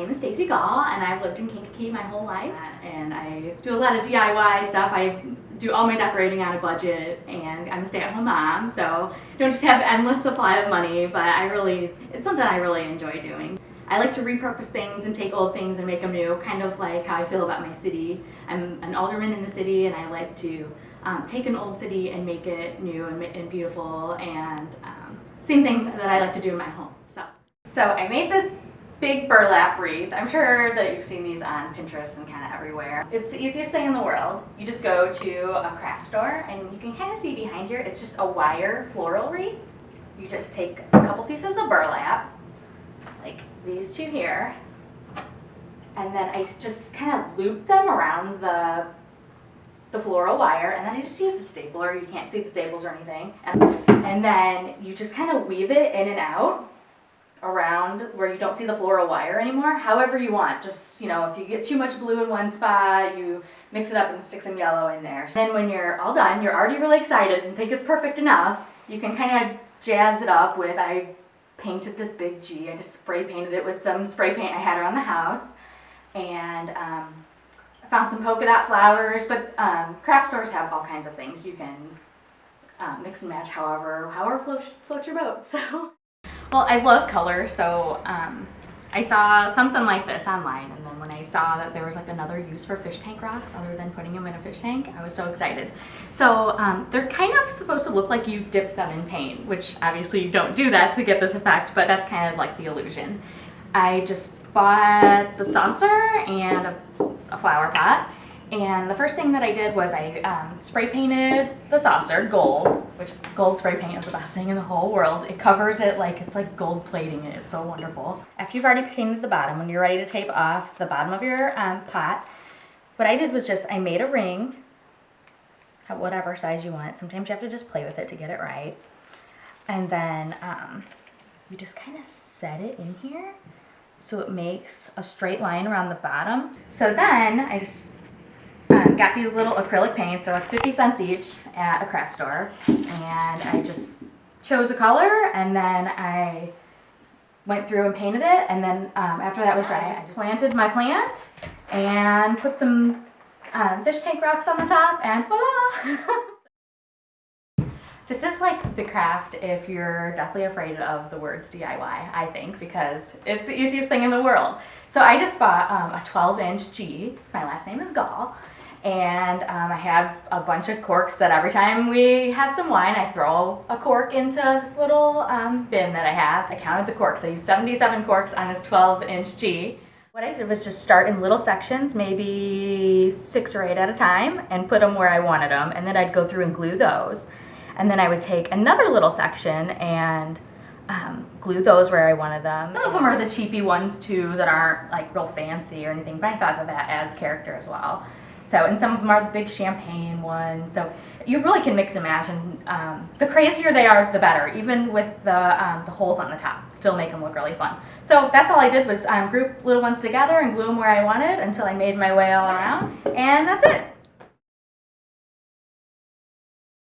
name is Stacy Gall, and I've lived in Kankakee my whole life, and I do a lot of DIY stuff. I do all my decorating on a budget, and I'm a stay-at-home mom, so I don't just have endless supply of money, but it's something I really enjoy doing. I like to repurpose things and take old things and make them new, kind of like how I feel about my city. I'm an alderman in the city, and I like to take an old city and make it new and beautiful, and same thing that I like to do in my home. So I made this big burlap wreath. I'm sure that you've seen these on Pinterest and kind of everywhere. It's the easiest thing in the world. You just go to a craft store, and you can kind of see behind here, it's just a wire floral wreath. You just take a couple pieces of burlap, like these two here, and then I just kind of loop them around the floral wire, and then I just use the stapler. You can't see the staples or anything. And then you just kind of weave it in and out around where you don't see the floral wire anymore, however you want. Just, if you get too much blue in one spot, you mix it up and stick some yellow in there. Then when you're all done, you're already really excited and think it's perfect enough, you can kind of jazz it up with, I painted this big G. I just spray painted it with some spray paint I had around the house, and I found some polka dot flowers, but craft stores have all kinds of things. You can mix and match however floats your boat. So. Well, I love color, so I saw something like this online, and then when I saw that there was like another use for fish tank rocks other than putting them in a fish tank, I was so excited. So they're kind of supposed to look like you dip them in paint, which obviously you don't do that to get this effect, but that's kind of like the illusion. I just bought the saucer and a flower pot, and the first thing that I did was I spray painted the saucer gold, which gold spray paint is the best thing in the whole world. It covers it like it's like gold plating it. It's so wonderful. After you've already painted the bottom, when you're ready to tape off the bottom of your pot, what I did was I made a ring, whatever size you want. Sometimes you have to just play with it to get it right. And then you just kind of set it in here so it makes a straight line around the bottom. So then I just got these little acrylic paints, they're like 50 cents each at a craft store, and I just chose a color, and then I went through and painted it, and then after that was dry, I just planted my plant and put some fish tank rocks on the top, and voila! This is like the craft if you're deathly afraid of the words DIY, I think, because it's the easiest thing in the world. So I just bought a 12-inch G, so my last name is Gall, and I have a bunch of corks that every time we have some wine, I throw a cork into this little bin that I have. I counted the corks. I used 77 corks on this 12-inch G. What I did was just start in little sections, maybe 6 or 8 at a time, and put them where I wanted them, and then I'd go through and glue those. And then I would take another little section and glue those where I wanted them. Some of them are the cheapy ones too that aren't like real fancy or anything, but I thought that adds character as well. So, and some of them are the big champagne ones. So you really can mix and match, and the crazier they are, the better. Even with the holes on the top, still make them look really fun. So that's all I did was group little ones together and glue them where I wanted until I made my way all around, and that's it.